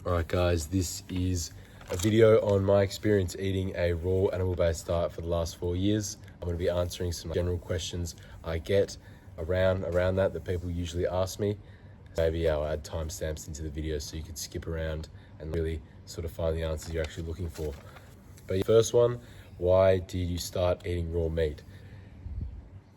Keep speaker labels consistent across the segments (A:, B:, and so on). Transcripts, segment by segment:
A: Alright guys, this is a video on my experience eating a raw animal-based diet for the last 4 years. I'm going to be answering some general questions I get around that people usually ask me. Maybe I'll add timestamps into the video so you could skip around and really sort of find the answers you're actually looking for. But first one, why did you start eating raw meat?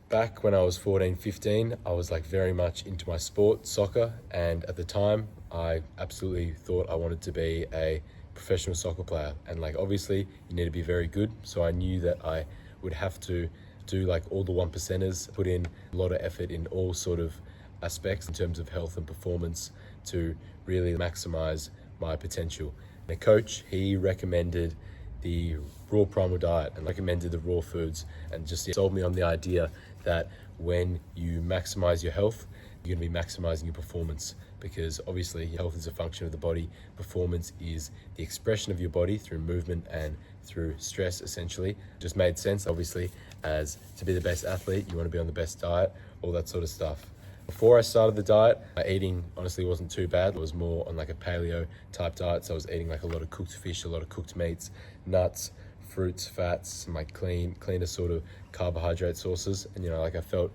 A: Back when I was 14, 15, I was like very much into my sport, soccer, and at the time I absolutely thought I wanted to be a professional soccer player. And like obviously you need to be very good, so I knew that I would have to do like all the 1%ers, put in a lot of effort in all sort of aspects in terms of health and performance to really maximize my potential. And a coach, he recommended the raw Primal diet and recommended the raw foods, and just sold me on the idea that when you maximize your health, you're going to be maximizing your performance, because obviously your health is a function of the body. Performance is the expression of your body through movement and through stress, essentially. Just made sense, obviously, as to be the best athlete, you want to be on the best diet, all that sort of stuff. Before I started the diet, my eating honestly wasn't too bad. It was more on like a paleo type diet, so I was eating like a lot of cooked fish, a lot of cooked meats, nuts, fruits, fats, and like cleaner sort of carbohydrate sources. And like I felt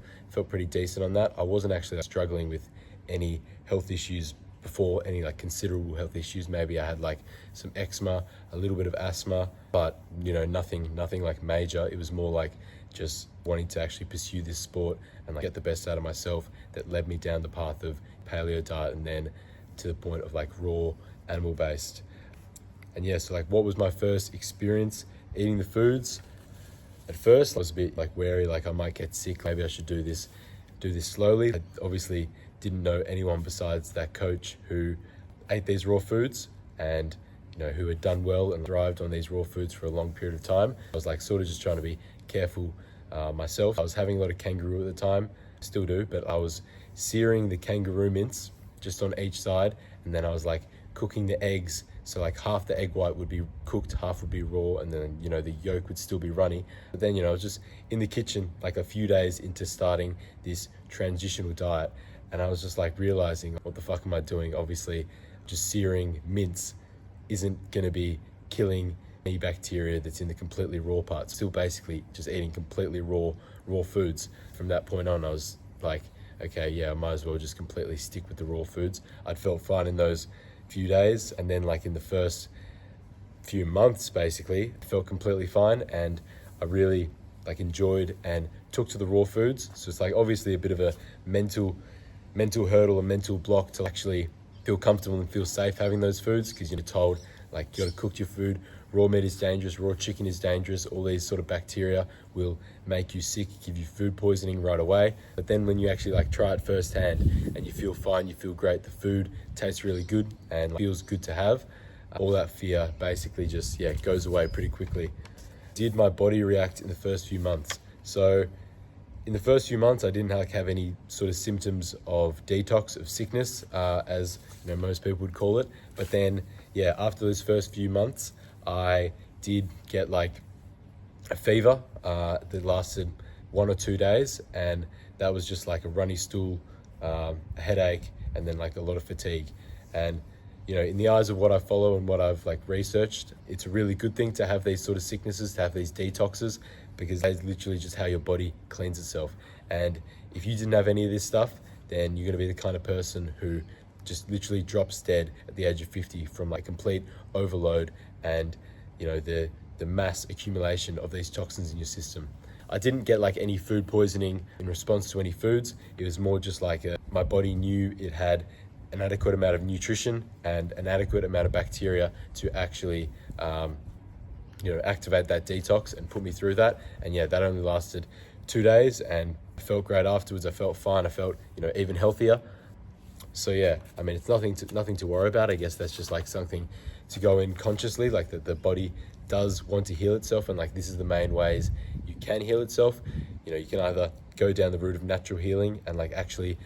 A: pretty decent on that. I wasn't actually struggling with any health issues before, any like considerable health issues. Maybe I had like some eczema, a little bit of asthma, but nothing like major. It was more like just wanting to actually pursue this sport and like get the best out of myself that led me down the path of paleo diet and then to the point of like raw animal based. And yeah, so like what was my first experience eating the foods? At first I was a bit like wary, like I might get sick, maybe I should do this slowly. I obviously didn't know anyone besides that coach who ate these raw foods and who had done well and thrived on these raw foods for a long period of time. I was like sort of just trying to be careful myself. I was having a lot of kangaroo at the time, still do, but I was searing the kangaroo mince just on each side, and then I was like cooking the eggs, so like half the egg white would be cooked, half would be raw, and then the yolk would still be runny. But then I was just in the kitchen like a few days into starting this transitional diet, and I was just like realizing, what the fuck am I doing? Obviously just searing mince isn't going to be killing any bacteria that's in the completely raw parts. Still basically just eating completely raw foods. From that point on, I was like, okay, yeah, I might as well just completely stick with the raw foods. I'd felt fine in those few days, and then like in the first few months basically I felt completely fine, and I really like enjoyed and took to the raw foods. So it's like obviously a bit of a mental hurdle, a mental block to actually feel comfortable and feel safe having those foods, because you're told like you got to cook your food, raw meat is dangerous, raw chicken is dangerous, all these sort of bacteria will make you sick, give you food poisoning right away. But then when you actually like try it firsthand and you feel fine, you feel great, the food tastes really good and feels good to have, all that fear basically just goes away pretty quickly. Did my body react in the first few months? So in the first few months, I didn't have any sort of symptoms of detox, of sickness, as most people would call it. But then, after those first few months, I did get like a fever that lasted 1 or 2 days, and that was just like a runny stool, a headache, and then like a lot of fatigue. And in the eyes of what I follow and what I've like researched, it's a really good thing to have these sort of sicknesses, to have these detoxes, because that's literally just how your body cleans itself. And if you didn't have any of this stuff, then you're going to be the kind of person who just literally drops dead at the age of 50 from like complete overload and the mass accumulation of these toxins in your system. I didn't get like any food poisoning in response to any foods. It was more just like my body knew it had an adequate amount of nutrition and an adequate amount of bacteria to actually activate that detox and put me through that. And that only lasted 2 days, and I felt great afterwards. I felt fine. I felt even healthier. So I mean, it's nothing to worry about. I guess that's just like something to go in consciously, like that the body does want to heal itself, and like this is the main ways you can heal itself. You can either go down the route of natural healing and like actually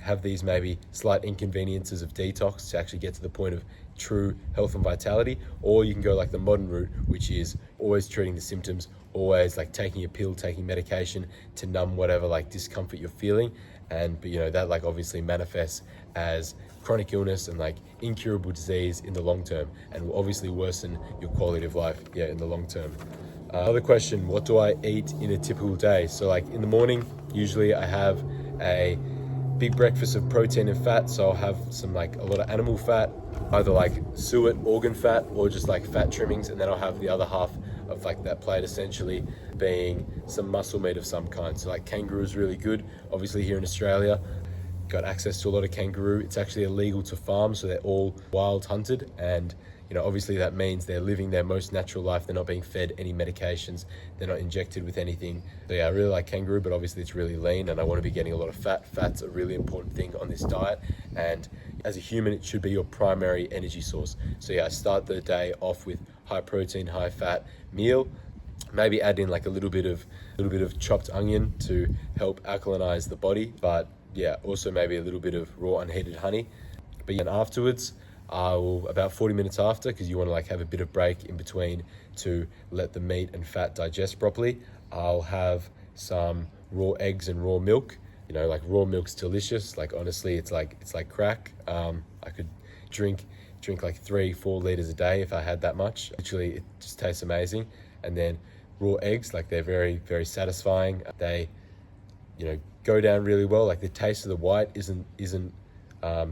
A: have these maybe slight inconveniences of detox to actually get to the point of true health and vitality, or you can go like the modern route, which is always treating the symptoms, always like taking a pill, taking medication to numb whatever like discomfort you're feeling, but you know, that like obviously manifests as chronic illness and like incurable disease in the long term, and will obviously worsen your quality of life, in the long term. Another question, what do I eat in a typical day? So like in the morning, usually I have a big breakfast of protein and fat. So I'll have some like a lot of animal fat, either like suet, organ fat, or just like fat trimmings. And then I'll have the other half of like that plate essentially being some muscle meat of some kind. So like kangaroo is really good. Obviously here in Australia, got access to a lot of kangaroo. It's actually illegal to farm, so they're all wild hunted, and you know, obviously that means they're living their most natural life. They're not being fed any medications. They're not injected with anything. So yeah, I really like kangaroo, but obviously it's really lean and I want to be getting a lot of fat. Fat's a really important thing on this diet. And as a human, it should be your primary energy source. So yeah, I start the day off with high protein, high fat meal. Maybe add in like a little bit of chopped onion to help alkalinize the body. But yeah, also maybe a little bit of raw unheated honey. But then afterwards, I will, about 40 minutes after, because you want to like have a bit of break in between to let the meat and fat digest properly, I'll have some raw eggs and raw milk. You know, like raw milk's delicious. Like honestly, it's like crack. I could drink like 3-4 liters a day if I had that much. Literally, it just tastes amazing. And then raw eggs, like they're very, very satisfying. They, you know, go down really well. Like the taste of the white isn't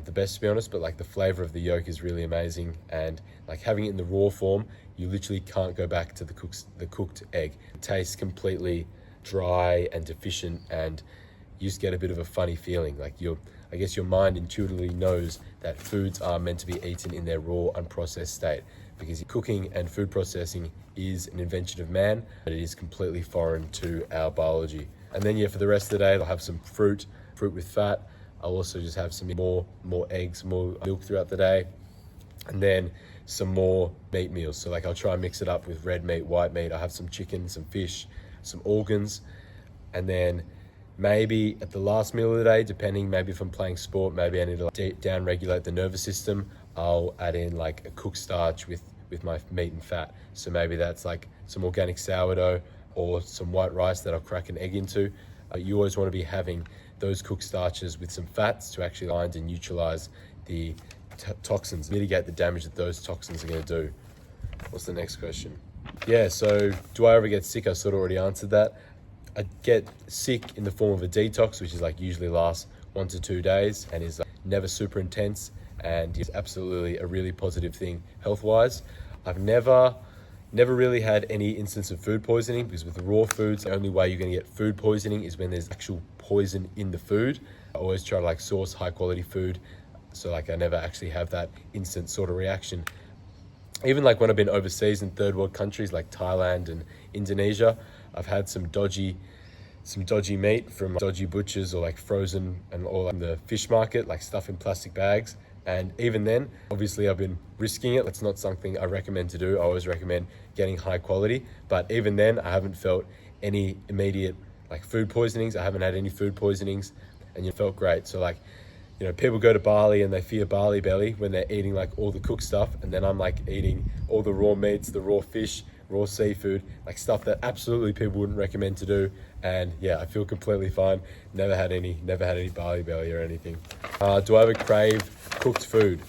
A: the best, to be honest, but like the flavor of the yolk is really amazing. And like having it in the raw form, you literally can't go back to the cooked egg. It tastes completely dry and deficient, and you just get a bit of a funny feeling. Like I guess your mind intuitively knows that foods are meant to be eaten in their raw, unprocessed state, because cooking and food processing is an invention of man, but it is completely foreign to our biology. And then for the rest of the day, I'll have some fruit with fat. I'll also just have some more eggs, more milk throughout the day, and then some more meat meals. So like I'll try and mix it up with red meat, white meat. I'll have some chicken, some fish, some organs, and then maybe at the last meal of the day, depending, maybe if I'm playing sport, maybe I need to down regulate the nervous system, I'll add in like a cooked starch with my meat and fat. So maybe that's like some organic sourdough or some white rice that I'll crack an egg into. You always want to be having those cooked starches with some fats to actually bind and neutralize the toxins, mitigate the damage that those toxins are going to do. What's the next question? Yeah, so do I ever get sick? I sort of already answered that. I get sick in the form of a detox, which is like usually lasts 1 to 2 days and is like never super intense, and is absolutely a really positive thing health-wise. I've never really had any instance of food poisoning, because with the raw foods, the only way you're going to get food poisoning is when there's actual poison in the food. I always try to like source high quality food, so like I never actually have that instant sort of reaction. Even like when I've been overseas in third world countries like Thailand and Indonesia, I've had some dodgy meat from dodgy butchers, or like frozen and all in the fish market, like stuff in plastic bags. And even then, obviously I've been risking it. That's not something I recommend to do. I always recommend getting high quality. But even then, I haven't felt any immediate like food poisonings. I haven't had any food poisonings, and it felt great. So like, you know, people go to Bali and they fear Bali belly when they're eating like all the cooked stuff. And then I'm like eating all the raw meats, the raw fish, raw seafood, like stuff that absolutely people wouldn't recommend to do. And yeah, I feel completely fine. Never had any Bali belly or anything. Do I ever crave cooked food?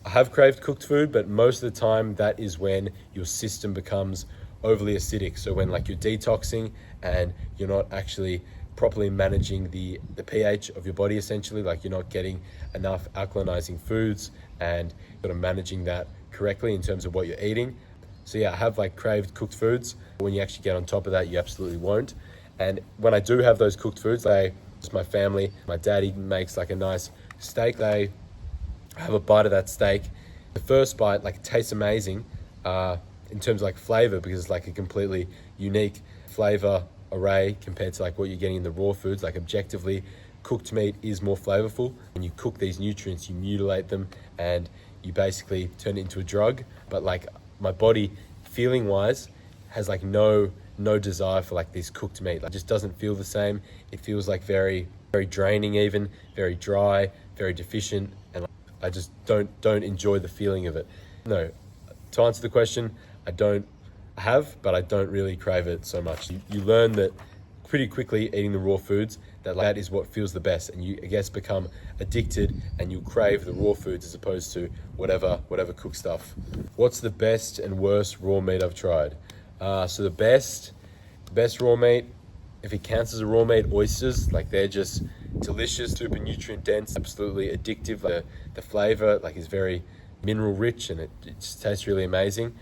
A: I have craved cooked food, but most of the time that is when your system becomes overly acidic. So when like you're detoxing and you're not actually properly managing the pH of your body, essentially, like you're not getting enough alkalinizing foods and sort of managing that correctly in terms of what you're eating. So yeah, I have like craved cooked foods. When you actually get on top of that, you absolutely won't. And when I do have those cooked foods, just my family, my daddy makes like a nice steak. They have a bite of that steak. The first bite like tastes amazing in terms of like flavor, because it's like a completely unique flavor array compared to like what you're getting in the raw foods. Like objectively, cooked meat is more flavorful. When you cook these nutrients, you mutilate them and you basically turn it into a drug. But like my body, feeling wise, has like no desire for like this cooked meat. Like it just doesn't feel the same. It feels like very, very draining, even very dry, very deficient, and I just don't enjoy the feeling of it. No, to answer the question, I have, but I don't really crave it so much. You learn that pretty quickly eating the raw foods that is what feels the best, and you, I guess, become addicted and you crave the raw foods as opposed to whatever cooked stuff. What's the best and worst raw meat I've tried? So the best raw meat, if it counts as a raw meat, oysters. Like, they're just delicious, super nutrient dense, absolutely addictive. The flavor is very mineral rich, and it just tastes really amazing.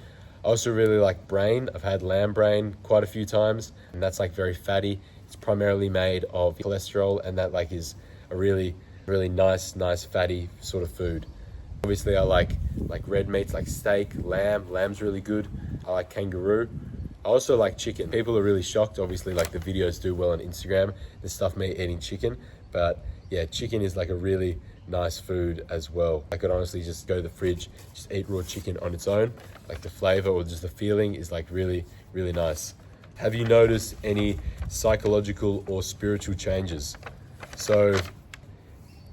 A: I also really like brain. I've had lamb brain quite a few times, and that's very fatty. It's primarily made of cholesterol, and that is a really nice fatty sort of food. Obviously I like red meats like steak, lamb's really good. I like kangaroo. I also like chicken. People are really shocked, obviously, the videos do well on Instagram and stuff, me eating chicken, but yeah, chicken is a really nice food as well. I could honestly just go to the fridge, just eat raw chicken on its own. The flavor or just the feeling is really nice. Have you noticed any psychological or spiritual changes? So,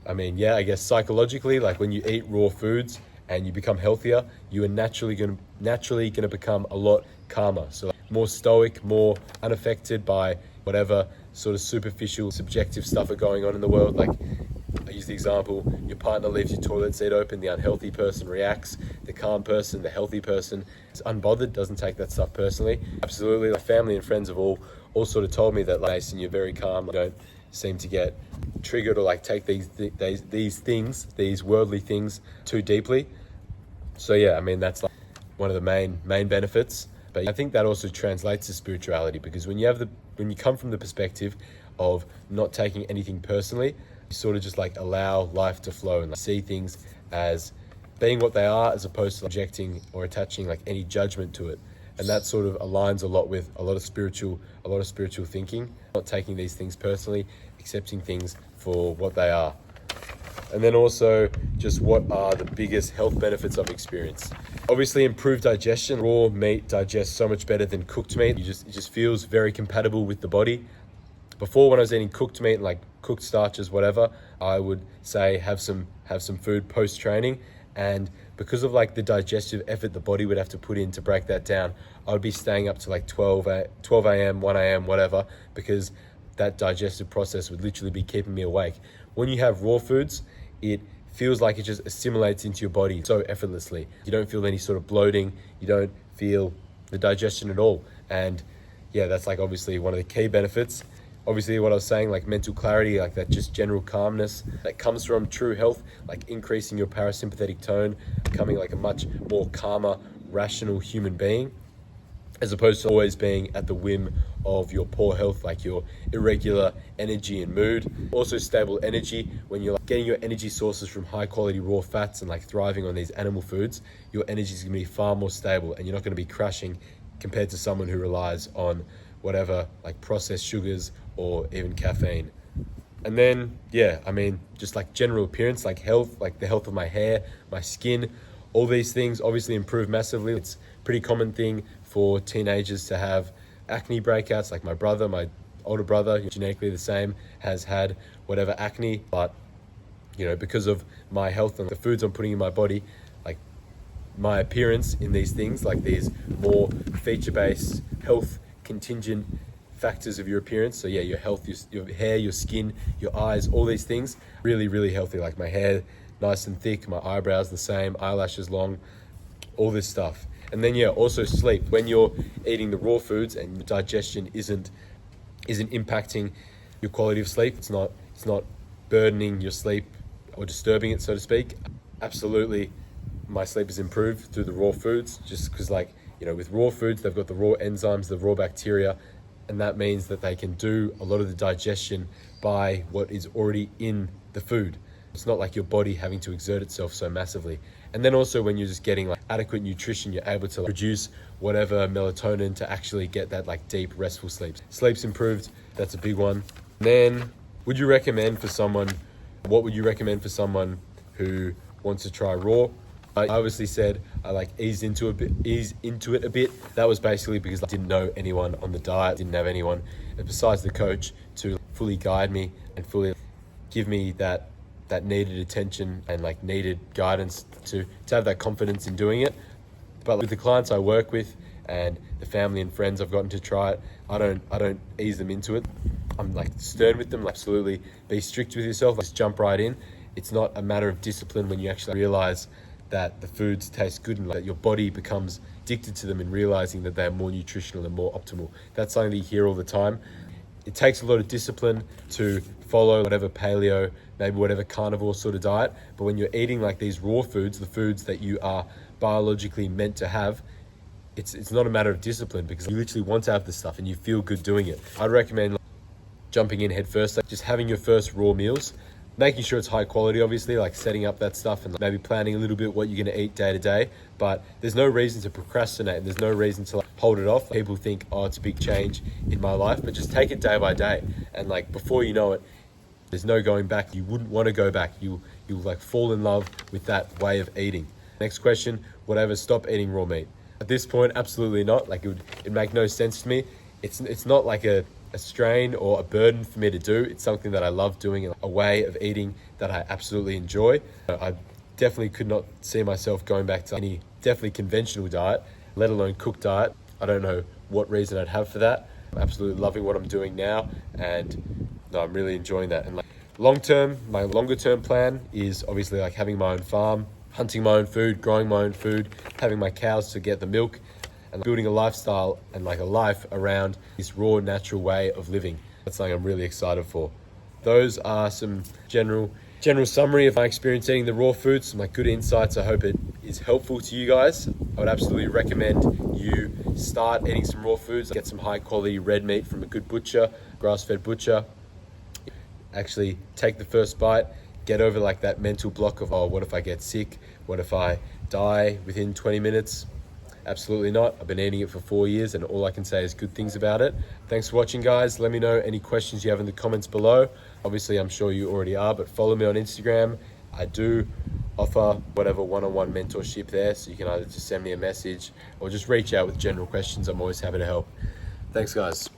A: I mean, yeah, I guess psychologically, when you eat raw foods and you become healthier, you are naturally gonna become a lot calmer. So more stoic, more unaffected by whatever sort of superficial, subjective stuff are going on in the world. I use the example, your partner leaves your toilet seat open, the unhealthy person reacts, the calm person, the healthy person is unbothered, doesn't take that stuff personally. Absolutely, family and friends have all sort of told me that, Mason, you're very calm, you don't seem to get triggered or take these worldly things too deeply. So yeah, I mean, that's one of the main benefits. But I think that also translates to spirituality, because when you come from the perspective of not taking anything personally, you sort of just allow life to flow and see things as being what they are, as opposed to projecting or attaching any judgment to it. And that sort of aligns a lot with a lot of spiritual thinking, not taking these things personally, accepting things for what they are. And then also, just what are the biggest health benefits I've experienced? Obviously, improved digestion. Raw meat digests so much better than cooked meat. It just feels very compatible with the body. Before, when I was eating cooked meat and cooked starches, whatever, I would say have some food post-training. And because of the digestive effort the body would have to put in to break that down, I would be staying up to 12 a.m., 1 a.m., whatever, because that digestive process would literally be keeping me awake. When you have raw foods, it feels like it just assimilates into your body so effortlessly. You don't feel any sort of bloating. You don't feel the digestion at all. And yeah, that's obviously one of the key benefits. Obviously, what I was saying, mental clarity, that just general calmness that comes from true health, increasing your parasympathetic tone, becoming a much more calmer, rational human being, as opposed to always being at the whim of your poor health, your irregular energy and mood. Also, stable energy. When you're getting your energy sources from high quality raw fats and thriving on these animal foods, your energy is going to be far more stable, and you're not going to be crashing compared to someone who relies on whatever processed sugars or even caffeine. And then, yeah, I mean, just general appearance, health, the health of my hair, my skin, all these things obviously improve massively. It's a pretty common thing for teenagers to have acne breakouts. My brother, my older brother, genetically the same, has had whatever acne, but because of my health and the foods I'm putting in my body, my appearance in these things, these more feature-based health contingent factors of your appearance. So yeah, your health, your hair, your skin, your eyes, all these things, really healthy. My hair, nice and thick, my eyebrows the same, eyelashes long, all this stuff. And then yeah, also sleep. When you're eating the raw foods and your digestion isn't impacting your quality of sleep, it's not burdening your sleep or disturbing it, so to speak. Absolutely, my sleep is improved through the raw foods, just because with raw foods, they've got the raw enzymes, the raw bacteria, and that means that they can do a lot of the digestion by what is already in the food. It's not your body having to exert itself so massively. And then also, when you're just getting adequate nutrition, you're able to produce whatever melatonin to actually get that deep restful sleep. Sleep's improved, that's a big one. And then, what would you recommend for someone who wants to try raw? I obviously said I ease into it a bit. That was basically because I didn't know anyone on the diet, didn't have anyone besides the coach to fully guide me and fully give me that needed attention and needed guidance to have that confidence in doing it. But with the clients I work with and the family and friends I've gotten to try it, I don't ease them into it. I'm like stern with them, like absolutely be strict with yourself, just jump right in. It's not a matter of discipline when you actually realize that the foods taste good and that your body becomes addicted to them and realizing that they're more nutritional and more optimal. That's something that you hear all the time. It takes a lot of discipline to follow whatever paleo, maybe whatever carnivore sort of diet. But when you're eating like these raw foods, the foods that you are biologically meant to have, it's not a matter of discipline because you literally want to have this stuff and you feel good doing it. I'd recommend jumping in head first, like just having your first raw meals, making sure it's high quality, obviously, like setting up that stuff and maybe planning a little bit what you're going to eat day to day. But there's no reason to procrastinate and there's no reason to like hold it off. People think, oh, it's a big change in my life, but just take it day by day. And like before you know it, there's no going back. You wouldn't want to go back. You'll like fall in love with that way of eating. Next question, would I ever stop eating raw meat? At this point, absolutely not. Like it'd make no sense to me. It's not like a strain or a burden for me to do. It's something that I love doing, a way of eating that I absolutely enjoy. I definitely could not see myself going back to any definitely conventional diet, let alone cooked diet. I don't know what reason I'd have for that. I'm absolutely loving what I'm doing now, and no, I'm really enjoying that. And like long term, my longer term plan is obviously like having my own farm, hunting my own food, growing my own food, having my cows to get the milk, and building a lifestyle and like a life around this raw, natural way of living. That's something I'm really excited for. Those are some general summary of my experience eating the raw foods, some like good insights. I hope it is helpful to you guys. I would absolutely recommend you start eating some raw foods. Get some high quality red meat from a good butcher, grass-fed butcher. Actually take the first bite, get over like that mental block of, oh, what if I get sick? What if I die within 20 minutes? Absolutely not. I've been eating it for 4 years and all I can say is good things about it. Thanks for watching, guys. Let me know any questions you have in the comments below. Obviously, I'm sure you already are, but follow me on Instagram. I do offer whatever one-on-one mentorship there, so you can either just send me a message or just reach out with general questions. I'm always happy to help. Thanks, guys.